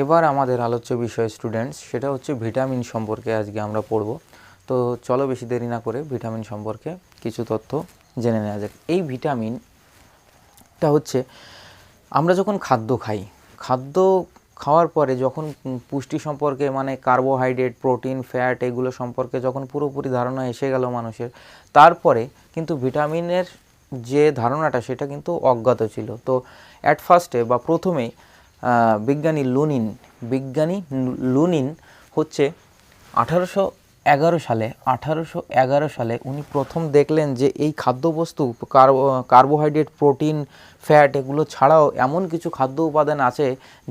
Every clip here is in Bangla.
এবার আমাদের আলোচ্য বিষয় স্টুডেন্টস, সেটা হচ্ছে ভিটামিন সম্পর্কে আজকে আমরা পড়ব। তো চলো বেশি দেরি না করে ভিটামিন সম্পর্কে কিছু তথ্য জেনে নেওয়া যাক। এই ভিটামিনটা হচ্ছে আমরা যখন খাদ্য খাওয়ার পরে যখন পুষ্টি সম্পর্কে মানে কার্বোহাইড্রেট, প্রোটিন, ফ্যাট এগুলো সম্পর্কে যখন পুরোপুরি ধারণা এসে গেল মানুষের, তারপরে কিন্তু ভিটামিনের যে ধারণাটা সেটা কিন্তু অজ্ঞাত ছিল। তো অ্যাট ফার্স্টে বা প্রথমেই বিজ্ঞানী লুনিন হচ্ছে 1811 সালে উনি প্রথম দেখলেন যে এই খাদ্যবস্তু কার্বোহাইড্রেট, প্রোটিন, ফ্যাট এগুলো ছাড়াও এমন কিছু খাদ্য উপাদান আছে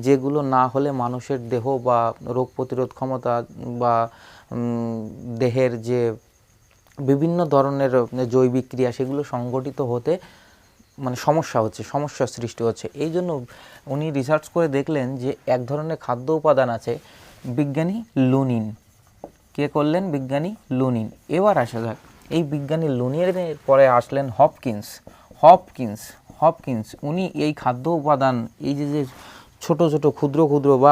যেগুলো না হলে মানুষের দেহ বা রোগ প্রতিরোধ ক্ষমতা বা দেহের যে বিভিন্ন ধরনের জৈবিক ক্রিয়া সেগুলো সংগঠিত হতে মানে সমস্যার সৃষ্টি হচ্ছে। এই জন্য উনি রিসার্চ করে দেখলেন যে এক ধরনের খাদ্য উপাদান আছে। বিজ্ঞানী লুনিন কে করলেন? বিজ্ঞানী লুনিন। এবার আসা যাক, এই বিজ্ঞানী লুনিনের পরে আসলেন হপকিন্স। উনি এই খাদ্য উপাদান, এই যে ছোট ছোট ক্ষুদ্র বা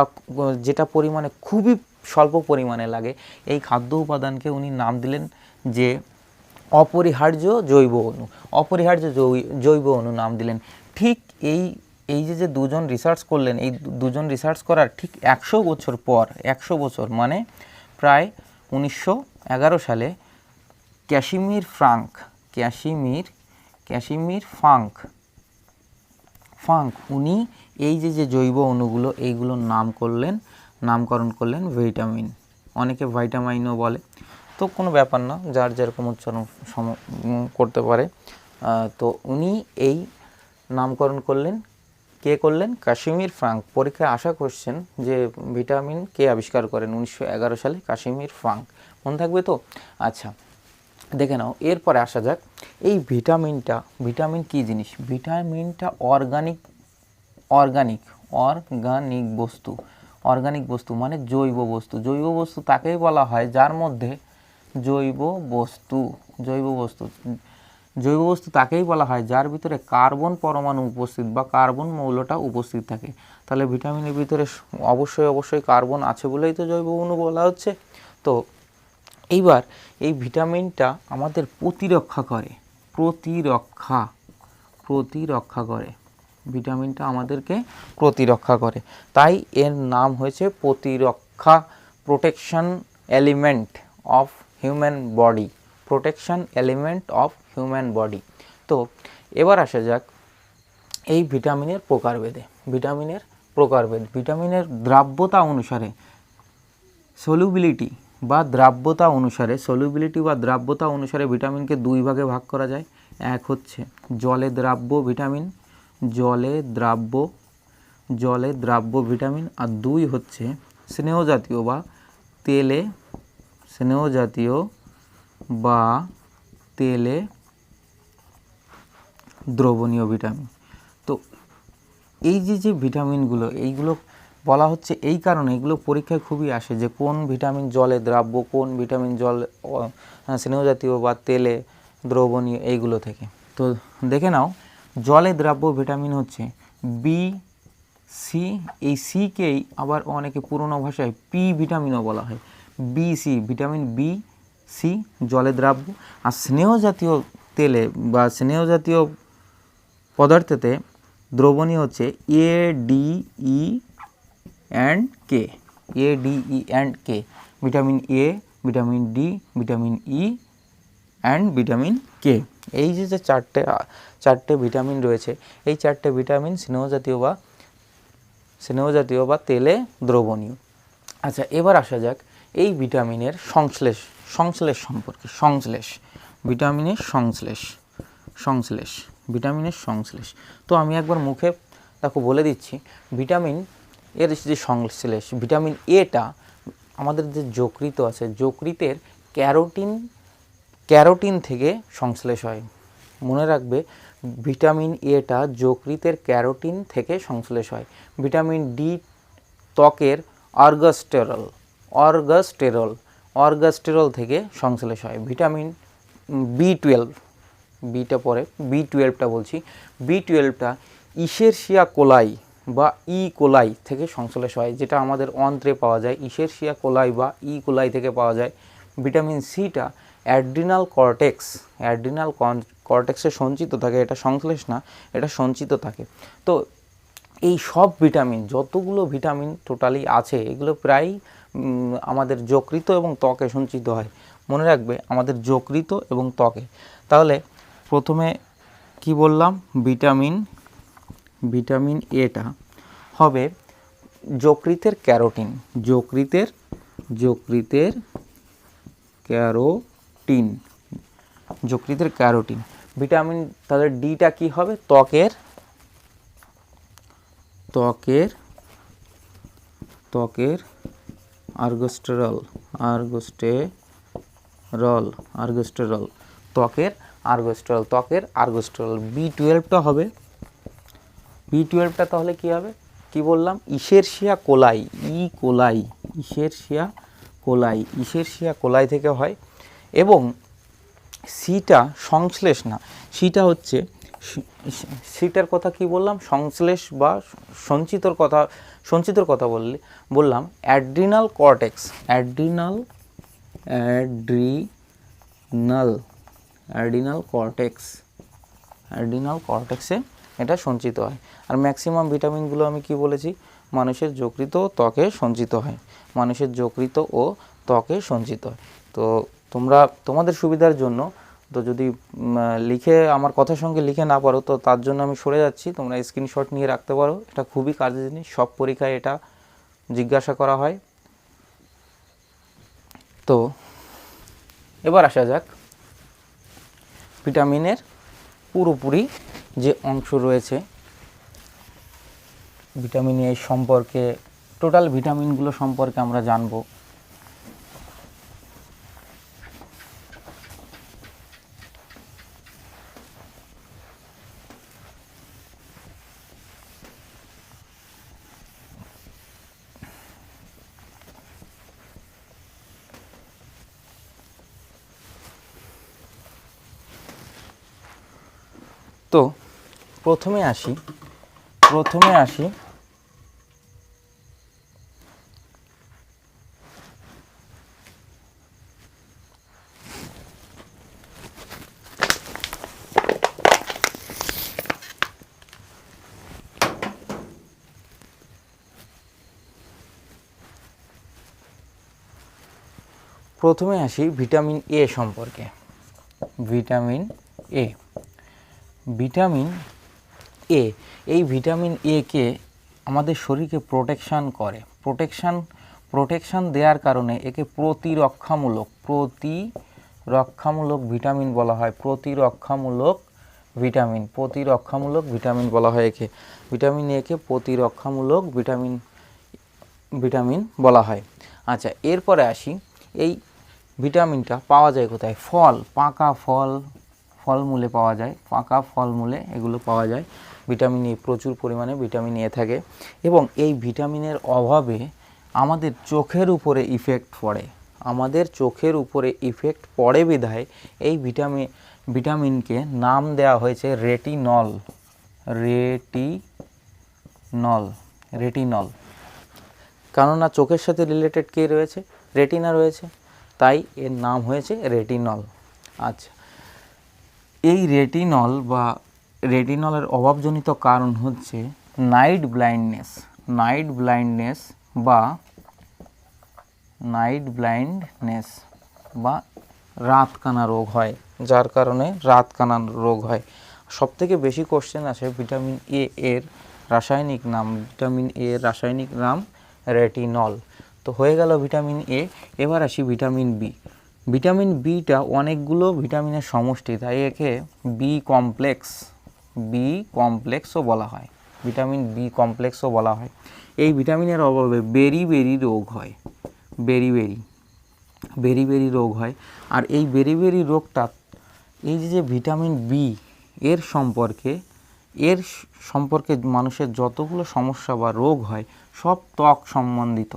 যেটা পরিমাণে খুবই স্বল্প পরিমাণে লাগে, এই খাদ্য উপাদানকে উনি নাম দিলেন যে অপরিহার্য জৈব অণু নাম দিলেন। ঠিক এই যে দুজন রিসার্চ করলেন, এই দুজন রিসার্চ করার ঠিক 100 বছর পর, 100 বছর মানে প্রায় 1911 সালে ক্যাসিমির ফাঙ্ক উনি এই যে জৈব অণুগুলো এইগুলোর নামকরণ করলেন ভিটামিন। অনেকে ভাইটামাইনও বলে, তো কোনো ব্যাপার না, যার যেরকম উচ্চারণ করতে পারে। তো উনি এই নামকরণ করলেন, কে করলেন? কাসিমির ফ্রাঙ্ক। পরীক্ষায় আশা করছেন যে ভিটামিন কে আবিষ্কার করেন? 1911 সালে কাসিমির ফ্রাঙ্ক। মনে থাকবে তো? আচ্ছা, দেখে নাও। এরপরে আসা যাক, এই ভিটামিন কী জিনিস? ভিটামিনটা অর্গানিক বস্তু মানে জৈব বস্তু তাকেই বলা হয় যার মধ্যে জৈব বস্তু তাকেই বলা হয় যার ভিতরে কার্বন পরমাণু উপস্থিত বা কার্বন মৌলটা উপস্থিত থাকে। তাহলে ভিটামিনের ভিতরে অবশ্যই কার্বন আছে বলেই তো জৈব অণু বলা হচ্ছে। তো এইবার এই ভিটামিনটা আমাদের প্রতিরক্ষা করে, ভিটামিনটা আমাদেরকে প্রতিরক্ষা করে, তাই এর নাম হয়েছে protection element of human body. তো এবার আসা যাক এই ভিটামিনের প্রকারভেদ। ভিটামিনের দ্রাব্যতা অনুসারে সলিউবিলিটি বা দ্রাব্যতা অনুসারে ভিটামিনকে দুই ভাগে ভাগ করা যায়। এক হচ্ছে জলে দ্রাব্য ভিটামিন, আর দুই হচ্ছে স্নেহজাতীয় বা তেলে দ্রবণীয় ভিটামিন। তো এই যে ভিটামিনগুলো, এইগুলো বলা হচ্ছে এই কারণে, এগুলো পরীক্ষায় খুবই আসে যে কোন ভিটামিন জলে দ্রাব্য, কোন ভিটামিন স্নেহজাতীয় বা তেলে দ্রবণীয়, এইগুলো থেকে। তো দেখে নাও, জলে দ্রাব্য ভিটামিন হচ্ছে BC। এই সিকেই আবার অনেকে পুরনো ভাষায় পি ভিটামিনও বলা হয়। ভিটামিন BC জলে দ্রাব্য। আর স্নেহজাতীয় তেলে বা স্নেহজাতীয় পদার্থতে দ্রবণীয় হচ্ছে ADE and K। Vitamin A, vitamin D, vitamin E and vitamin K। এই যে চারটে ভিটামিন রয়েছে, এই চারটে ভিটামিন স্নেহজাতীয় বা তেলে দ্রবণীয়। আচ্ছা, এবার আসা যাক এই ভিটামিনের সংশ্লেষ সম্পর্কে। ভিটামিনের সংশ্লেষ। তো আমি একবার মুখে দেখো বলে দিচ্ছি, ভিটামিন এর যে সংশ্লেষ, ভিটামিন এটা আমাদের যে যকৃৎ আছে, যকৃতের ক্যারোটিন থেকে সংশ্লেষ হয়। মনে রাখবে, ভিটামিন এটা যকৃতের ক্যারোটিন থেকে সংশ্লেষ হয়। ভিটামিন ডি ত্বকের অর্গাস্টেরল থেকে সংশ্লেষ হয়। ভিটামিন B12টা বলছি, B12টা ইশেরশিয়া কোলাই বা কোলাই থেকে সংশ্লেষ হয়, যেটা আমাদের অন্ত্রে পাওয়া যায়, ইশেরশিয়া কোলাই বা কোলাই থেকে পাওয়া যায়। ভিটামিন সিটা অ্যাড্রিনাল কর্টেক্সে সঞ্চিত থাকে, এটা সংশ্লেষ না, এটা সঞ্চিত থাকে। তো এই সব ভিটামিন, যতগুলো ভিটামিন টোটালি আছে, এগুলো প্রায় আমাদের যকৃত এবং ত্বকে সঞ্চিত হয়। মনে রাখবে, আমাদের যকৃত এবং ত্বকে। তাহলে প্রথমে কি বললাম, ভিটামিন এটা হবে যকৃতের ক্যারোটিন, যকৃতের ক্যারোটিন। ভিটামিন, তাহলে ডিটা কি হবে, ত্বকের আর্গোস্টেরল, ত্বকের আর্গোস্টেরল। B12টা হবে, B12টা তাহলে কি হবে, কি বললাম, ইশেরশিয়া কোলাই থেকে হয়। এবং সিটা সংশ্লেষ না, সিটা হচ্ছে, সিটার কথা কি বললাম, সংশ্লেষ বা সঞ্চিতর কথা বললাম অ্যাড্রিনাল কর্টেক্সে এটা সঞ্চিত হয়। আর ম্যাক্সিমাম ভিটামিনগুলো আমি কি বলেছি, মানুষের যকৃত ও ত্বকে সঞ্চিত হয়, তো তোমাদের সুবিধার জন্য, তো যদি লিখে আমার কথার সঙ্গে লিখে না পারো, তো তার জন্য আমি সরে যাচ্ছি, তোমরা স্ক্রিনশট নিয়ে রাখতে পারো, এটা খুবই কাজের জিনিস, সব পরীক্ষায় এটা জিজ্ঞাসা করা হয়। তো এবার আসা যাক ভিটামিনের পুরোপুরি যে অংশ রয়েছে, ভিটামিন এ সম্পর্কে, টোটাল ভিটামিনগুলো সম্পর্কে আমরা জানব। তো প্রথমে আসি ভিটামিন এ সম্পর্কে। ভিটামিন এ, এই ভিটামিন এ কে আমাদের শরীরকে প্রোটেকশান দেওয়ার কারণে একে প্রতিরক্ষামূলক ভিটামিন বলা হয়। প্রতিরক্ষামূলক ভিটামিন বলা হয় একে। ভিটামিন এ কে প্রতিরক্ষামূলক ভিটামিন বলা হয়। আচ্ছা, এরপরে আসি, এই ভিটামিনটা পাওয়া যায় কোথায়? পাকা ফলমূলে পাওয়া যায়, এগুলো পাওয়া যায়। ভিটামিন এ, প্রচুর পরিমাণে ভিটামিন এ থাকে। এবং এই ভিটামিনের অভাবে আমাদের চোখের উপরে ইফেক্ট পড়ে বিধায় এই ভিটামিনকে নাম দেওয়া হয়েছে রেটিনল। কেননা চোখের সাথে রিলেটেড কে রয়েছে? রেটিনা রয়েছে, তাই এর নাম হয়েছে রেটিনল। আচ্ছা, এই রেটিনলের অভাবজনিত কারণ হচ্ছে নাইট ব্লাইন্ডনেস বা রাতকানা রোগ হয়, যার কারণে রাতকানা রোগ হয়। সবথেকে বেশি কোশ্চেন আসে ভিটামিন এ এর রাসায়নিক নাম রেটিনল। তো হয়ে গেল ভিটামিন এ। এবার আসি ভিটামিন বি। ভিটামিন বিটা অনেকগুলো ভিটামিনের সমষ্টি, তাই একে বি কমপ্লেক্সও বলা হয়। এই ভিটামিনের অভাবে বেরি রোগ হয়। আর এই বেরি রোগটা, এই যে ভিটামিন বি এর সম্পর্কে মানুষের যতগুলো সমস্যা বা রোগ হয়, সব ত্বক সম্বন্ধিত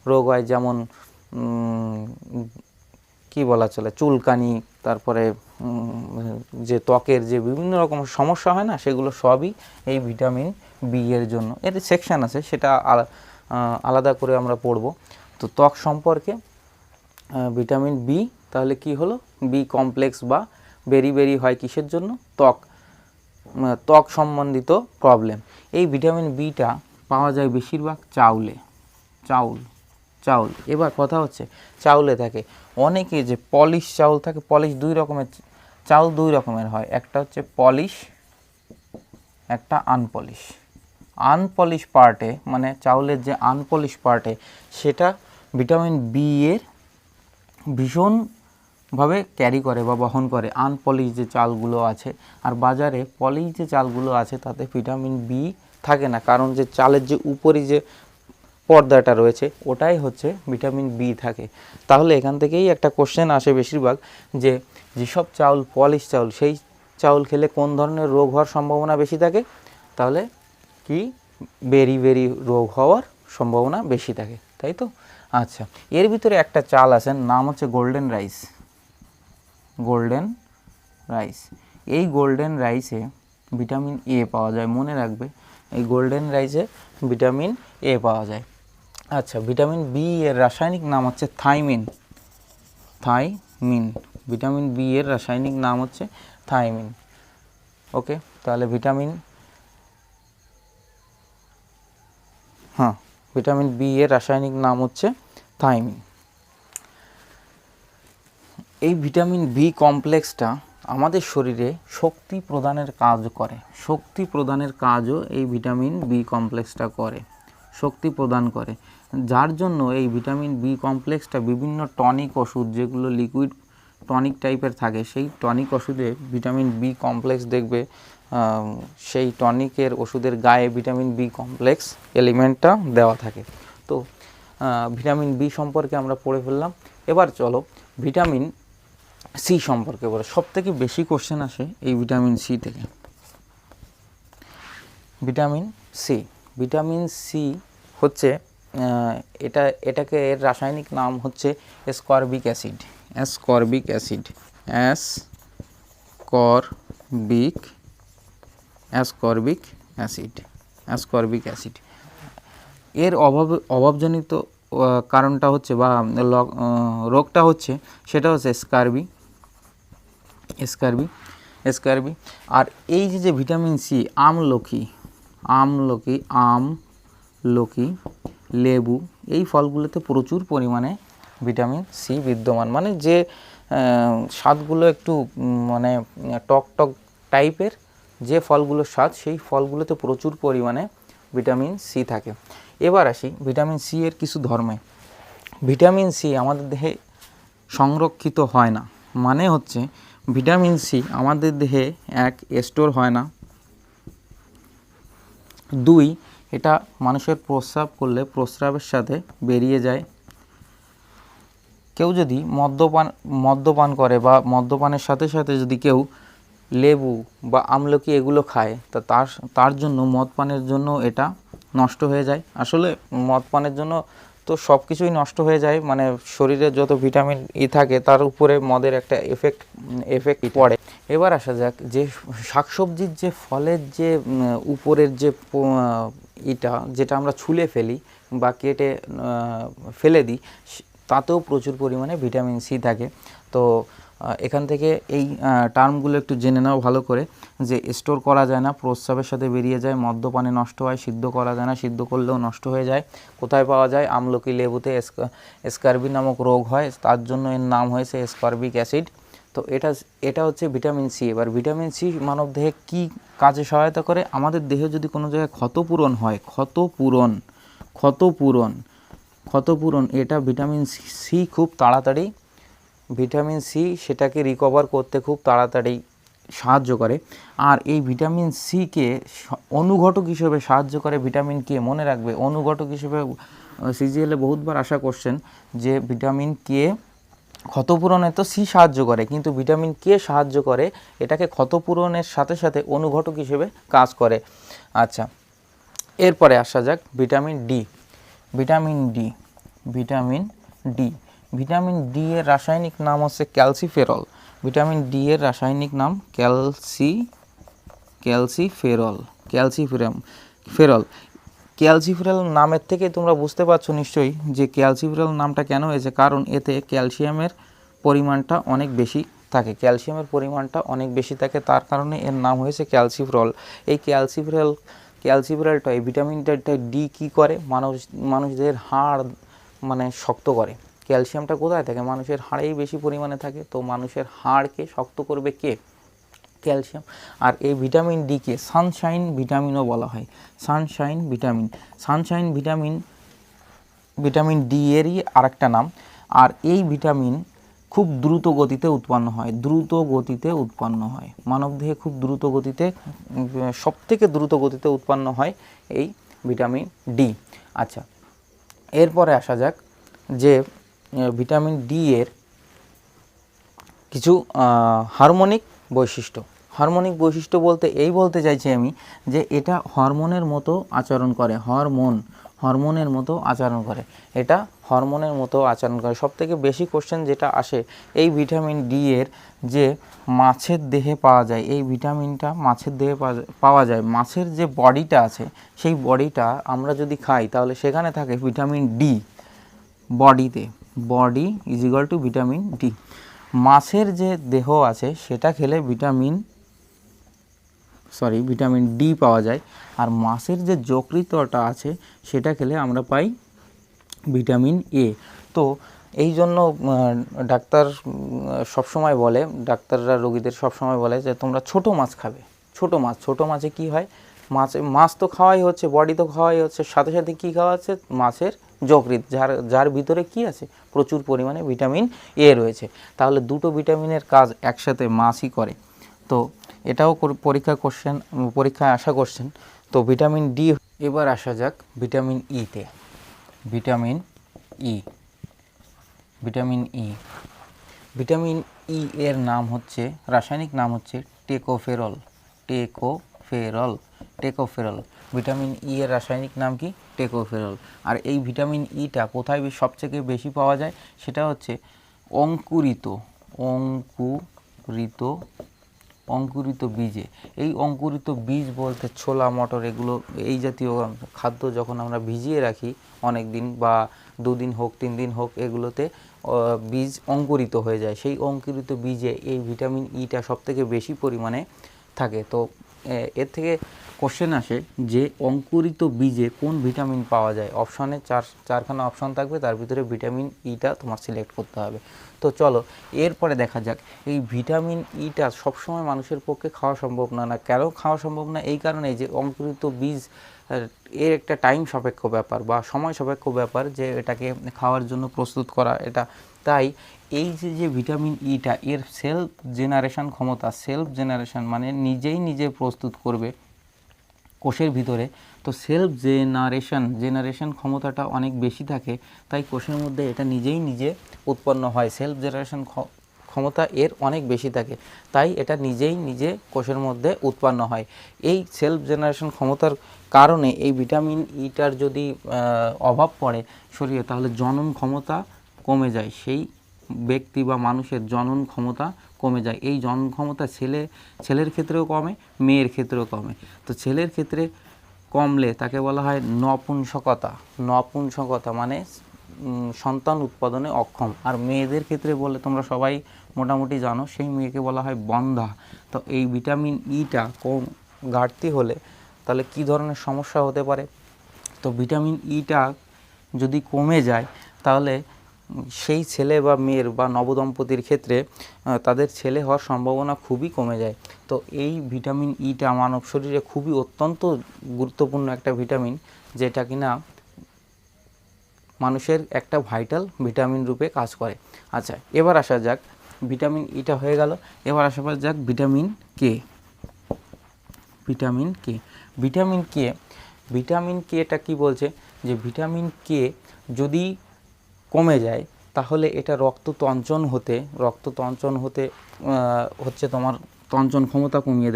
রোগ হয়। যেমন কি বলা চলে, চুলকানি, তারপরে যে ত্বকের যে বিভিন্ন রকম সমস্যা হয় না, সেগুলো সবই এই ভিটামিন বি এর জন্য। এর সেকশান আছে, সেটা আলাদা করে আমরা পড়ব। তো ত্বক সম্পর্কে ভিটামিন বি তাহলে কি হলো, বি কমপ্লেক্স বা বেরি হয় কিসের জন্য, ত্বক সম্বন্ধিত প্রবলেম। এই ভিটামিন বিটা পাওয়া যায় বেশিরভাগ চাউল। এবার কথা হচ্ছে চাউলে থাকে অনেকে যে পলিশ চাউল থাকে, পলিশ চাউল দুই রকমের হয়, একটা হচ্ছে পলিশ, একটা আনপলিশ পার্টে, মানে চাউলের যে আনপলিশ পার্টে, সেটা ভিটামিন বি এর ভীষণভাবে ক্যারি করে বা বহন করে আনপলিশ যে চালগুলো আছে। আর বাজারে পলিশ যে চালগুলো আছে তাতে ভিটামিন বি থাকে না, কারণ যে চালের যে উপরি যে পর্দাটা রয়েছে ওটাই হচ্ছে ভিটামিন বি থাকে। তাহলে এখান থেকেই একটা কোশ্চেন আসে বেশিরভাগ, যে যেসব চাউল পলিশ চাউল, সেই চাউল খেলে কোন ধরনের রোগ হওয়ার সম্ভাবনা বেশি থাকে, তাহলে কি বেরি রোগ হওয়ার সম্ভাবনা বেশি থাকে, তাই তো? আচ্ছা, এর ভিতরে একটা চাল আছে, নাম হচ্ছে গোল্ডেন রাইস। এই গোল্ডেন রাইসে ভিটামিন এ পাওয়া যায়, মনে রাখবে, এই গোল্ডেন রাইসে ভিটামিন এ পাওয়া যায়। আচ্ছা, ভিটামিন বি এর রাসায়নিক নাম হচ্ছে থাইমিন। ভিটামিন বি এর রাসায়নিক নাম হচ্ছে থাইমিন। ওকে, তাহলে ভিটামিন বি এর রাসায়নিক নাম হচ্ছে থাইমিন। এই ভিটামিন বি কমপ্লেক্সটা আমাদের শরীরে শক্তি প্রদানের কাজও এই ভিটামিন বি কমপ্লেক্সটা করে, শক্তি প্রদান করে। যার জন্য এই ভিটামিন বি কমপ্লেক্সটা বিভিন্ন টনিক ওষুধ, যেগুলো লিকুইড টনিক টাইপের থাকে, সেই টনিক ওষুধে ভিটামিন বি কমপ্লেক্স দেখবে, সেই টনিকের ওষুধের গায়ে ভিটামিন বি কমপ্লেক্স এলিমেন্টটা দেওয়া থাকে। তো ভিটামিন বি সম্পর্কে আমরা পড়ে ফেললাম। এবার চলো ভিটামিন সি সম্পর্কে বলে। সবথেকে বেশি কোশ্চেন আসে এই ভিটামিন সি থেকে। ভিটামিন সি হচ্ছে এটাকে এর রাসায়নিক নাম হচ্ছে অ্যাসকর্বিক অ্যাসিড। এর অভাবজনিত কারণটা হচ্ছে বা রোগটা হচ্ছে, সেটা হচ্ছে স্কারবি। আর এই যে ভিটামিন সি আমলকি, লেবু, এই ফলগুলোতে প্রচুর পরিমাণে ভিটামিন সি বিদ্যমান। মানে যে স্বাদগুলো একটু মানে টক টাইপের যে ফলগুলোর স্বাদ, সেই ফলগুলোতে প্রচুর পরিমাণে ভিটামিন সি থাকে। এবার আসি ভিটামিন সি এর কিছু ধর্মে। ভিটামিন সি আমাদের দেহে সংরক্ষিত হয় না, মানে হচ্ছে ভিটামিন সি আমাদের দেহে এক স্টোর হয় না, দুই এটা মানুষের প্রস্রাব করলে প্রস্রাবের সাথে বেরিয়ে যায়। কেউ যদি মদ্যপান করে বা মদ্যপানের সাথে সাথে যদি কেউ লেবু বা আমলকি এগুলো খায়, তা তার জন্য মদপানের জন্য এটা নষ্ট হয়ে যায়। আসলে মদপানের জন্য তো সব কিছুই নষ্ট হয়ে যায়, মানে শরীরে যত ভিটামিন ই থাকে তার উপরে মদের একটা এফেক্ট পড়ে। এবার আসা যাক যে শাকসবজির যে ফলের যে উপরের যে যেটা আমরা ছুলে ফেলি বা কেটে ফেলে দিই, তাতেও প্রচুর পরিমাণে ভিটামিন সি থাকে। তো এখান থেকে এই টার্মগুলো একটু জেনে নাও ভালো করে, যে স্টোর করা যায় না, প্রস্রাবের সাথে বেরিয়ে যায়, মদ্যপানে নষ্ট হয়, সিদ্ধ করা যায় না, সিদ্ধ করলেও নষ্ট হয়ে যায়। কোথায় পাওয়া যায়? আমলকি লেবুতে স্কারবি নামক রোগ হয়, তার জন্য এর নাম হয়েছে অ্যাসকর্বিক অ্যাসিড। তো এটা হচ্ছে ভিটামিন সি। এবার ভিটামিন সি মানব দেহে কী কাজে সহায়তা করে? আমাদের দেহে যদি কোনো জায়গায় ক্ষতপূরণ হয়, ক্ষতপূরণ এটা ভিটামিন সি খুব তাড়াতাড়ি, ভিটামিন সি সেটাকে রিকভার করতে খুব তাড়াতাড়ি সাহায্য করে। আর এই ভিটামিন সিকে অনুঘটক হিসেবে সাহায্য করে ভিটামিন কে। মনে রাখবে, অনুঘটক হিসেবে সিজিএলে বহুতবার আসা কোশ্চেন, যে ভিটামিন কে ক্ষতপূরণে তো সি সাহায্য করে, কিন্তু ভিটামিন কে সাহায্য করে এটাকে ক্ষতপূরণের সাথে সাথে অনুঘটক হিসেবে কাজ করে। আচ্ছা, এরপরে আসা যাক ভিটামিন ডি এর রাসায়নিক নাম হচ্ছে ক্যালসিফেরল। ভিটামিন ডি এর রাসায়নিক নাম ক্যালসিফেরল। ফেরল ক্যালসিফেরল নামের থেকে তোমরা বুঝতে পারছো নিশ্চয়ই যে ক্যালসিফেরল নামটা কেন হয়েছে, কারণ এতে ক্যালসিয়ামের পরিমাণটা অনেক বেশি থাকে, অনেক বেশি থাকে, তার কারণে এর নাম হয়েছে ক্যালসিফেরল। এই ক্যালসিফেরলটা, এই ভিটামিনটা ডি কী করে, মানুষদের হাড় মানে শক্ত করে। ক্যালসিয়ামটা কোথায় থাকে? মানুষের হাড়েই বেশি পরিমাণে থাকে। তো মানুষের হাড়কে শক্ত করবে কে? ক্যালসিয়াম। আর এই ভিটামিন ডিকে সানশাইন ভিটামিনও বলা হয়। সানশাইন ভিটামিন ডি এরই আরেকটা নাম। আর এই ভিটামিন খুব দ্রুত গতিতে উৎপন্ন হয়, মানবদেহে খুব দ্রুত গতিতে, সবথেকে দ্রুত গতিতে উৎপন্ন হয় এই ভিটামিন ডি। আচ্ছা, এরপরে আসা যাক যে ভিটামিন ডি এর কিছু হারমোনিক বৈশিষ্ট্য বলতে এই বলতে চাইছি আমি যে এটা হরমোনের মতো আচরণ করে, হরমোনের মতো আচরণ করে, সবথেকে বেশি কোশ্চেন যেটা আসে এই ভিটামিন ডি এর যে মাছের দেহে পাওয়া যায়, এই ভিটামিনটা মাছের দেহে পাওয়া যায়। মাছের যে বডিটা আছে সেই বডিটা আমরা যদি খাই তাহলে সেখানে থাকে vitamin D body is equal to vitamin D. মাছের যে দেহ আছে সেটা খেলে ভিটামিন ডি পাওয়া যায়। আর মাছের যে যকৃতটা আছে সেটা খেলে আমরা পাই ভিটামিন এ। তো এই জন্য ডাক্তাররা রোগীদের সবসময় বলে যে তোমরা ছোট মাছ খাবে। ছোট মাছে কি হয়, মাছ তো খাওয়াই হচ্ছে, বডি তো খাওয়াই হচ্ছে, সাথে সাথে কী খাওয়া হচ্ছে, মাছের যকৃৎ, যার ভিতরে কি আছে, প্রচুর পরিমাণে ভিটামিন এ রয়েছে। তাহলে দুটো ভিটামিনের কাজ একসাথে মাছই করে। তো এটাও পরীক্ষায় আসা কোশ্চেন। তো ভিটামিন ডি। এবার আসা যাক ভিটামিন ইতে। ভিটামিন ই এর নাম হচ্ছে, রাসায়নিক নাম হচ্ছে টেকোফেরল। ভিটামিন ই এর রাসায়নিক নাম কি? টেকোফেরল। আর এই ভিটামিন ইটা কোথায় সবথেকে বেশি পাওয়া যায়? সেটা হচ্ছে অঙ্কুরিত বীজে। এই অঙ্কুরিত বীজ বলতে ছোলা, মটর, এগুলো, এই জাতীয় খাদ্য যখন আমরা ভিজিয়ে রাখি অনেক দিন, বা 2 দিন হোক 3 দিন হোক, এগুলোতে বীজ অঙ্কুরিত হয়ে যায়। সেই অঙ্কুরিত বীজে এই ভিটামিন ইটা সবথেকে বেশি পরিমাণে থাকে। তো এর থেকে কোশ্চেন আসে যে অঙ্কুরিত বীজে কোন ভিটামিন পাওয়া যায়। অপশানে চারখানা অপশান থাকবে, তার ভিতরে ভিটামিন ইটা তোমার সিলেক্ট করতে হবে। তো চলো এরপরে দেখা যাক এই ভিটামিন ইটা সবসময় মানুষের পক্ষে খাওয়া সম্ভব না। কেন খাওয়া সম্ভব না? এই কারণেই যে অঙ্কুরিত বীজ এর একটা টাইম সাপেক্ষ ব্যাপার বা সময় সাপেক্ষ ব্যাপার, যে এটাকে খাওয়ার জন্য প্রস্তুত করা, এটা তাই এই যে ভিটামিন ইটা এর সেলফ জেনারেশন মানে নিজে প্রস্তুত করবে কোষের ভিতরে। তো সেলফ জেনারেশন ক্ষমতাটা অনেক বেশি থাকে, তাই কোষের মধ্যে এটা নিজে উৎপন্ন হয়। সেলফ জেনারেশন ক্ষমতা এর অনেক বেশি থাকে, তাই এটা নিজে কোষের মধ্যে উৎপন্ন হয়। এই সেলফ জেনারেশন ক্ষমতার কারণে এই ভিটামিন ইটার যদি অভাব পড়ে শরীরে, তাহলে জনন ক্ষমতা কমে যায়। সেই ব্যক্তি বা মানুষের জনন ক্ষমতা কমে যায়। এই জনন ক্ষমতা ছেলের ক্ষেত্রেও কমে, মেয়ের ক্ষেত্রেও কমে। তো ছেলের ক্ষেত্রে কমলে তাকে বলা হয় নপুংসকতা মানে সন্তান উৎপাদনে অক্ষম। আর মেয়েদের ক্ষেত্রে বলে তোমরা সবাই মোটামুটি জানো, সেই মেয়েকে বলা হয় বন্ধ্যা। তো এই ভিটামিন ইটা কম, ঘাটতি হলে তাহলে কি ধরনের সমস্যা হতে পারে? তো ভিটামিন ইটা যদি কমে যায় তাহলে সেই ছেলে বা মেয়ের বা নবদম্পতির ক্ষেত্রে তাদের ছেলে হওয়ার সম্ভাবনা খুবই কমে যায়। তো এই ভিটামিন ইটা মানব শরীরে খুবই অত্যন্ত গুরুত্বপূর্ণ একটা ভিটামিন, যেটা কিনা মানুষের একটা ভাইটাল ভিটামিন রূপে কাজ করে। আচ্ছা, এবার আসা যাক, ভিটামিন ইটা হয়ে গেল, এবার আসা যাক ভিটামিন কে। ভিটামিন কে এটা কি বলছে, যে ভিটামিন কে যদি কমে যায় তাহলে এটা রক্ত তঞ্চন হতে হচ্ছে তোমার তঞ্চন ক্ষমতা কমিয়ে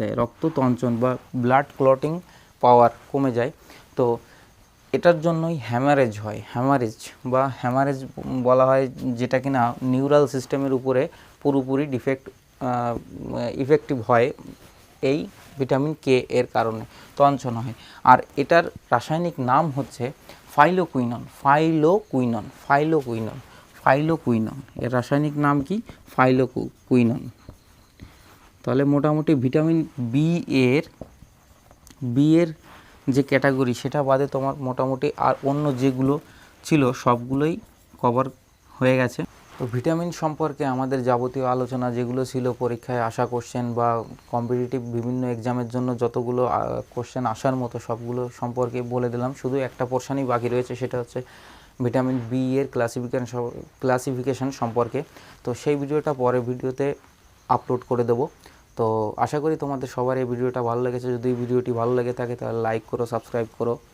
দেয়, রক্ত তঞ্চন বা ব্লাড ক্লটিং পাওয়ার কমে যায়। তো এটার জন্যই হ্যামারেজ হয়, হ্যামারেজ বলা হয়, যেটা কিনা নিউরাল সিস্টেমের উপরে পুরোপুরি ইফেক্টিভ হয় এই ভিটামিন কে এর কারণে, তঞ্চন হয়। আর এটার রাসায়নিক নাম হচ্ছে ফাইলোকুইনন। এর রাসায়নিক নাম কি? ফাইলোকুইনন। তাহলে মোটামুটি ভিটামিন বি এর যে ক্যাটাগরি সেটা বাদে তোমার মোটামুটি আর অন্য যেগুলো ছিল সবগুলোই কভার হয়ে গেছে। তো ভিটামিন সম্পর্কে আমাদের যাবতীয় আলোচনা যেগুলো ছিল পরীক্ষায় আসা কোশ্চেন বা কম্পিটিটিভ বিভিন্ন এক্সামের জন্য যতগুলো কোশ্চেন আসার মতো সবগুলো সম্পর্কে বলে দিলাম। শুধু একটা পোর্শনই বাকি রয়েছে, সেটা হচ্ছে ভিটামিন বি এর ক্লাসিফিকেশন সম্পর্কে। তো সেই ভিডিওটা পরে ভিডিওতে আপলোড করে দেবো। তো আশা করি তোমাদের সবার এই ভিডিওটা ভালো লেগেছে। যদি ভিডিওটি ভালো লেগে থাকে তাহলে লাইক করো, সাবস্ক্রাইব করো।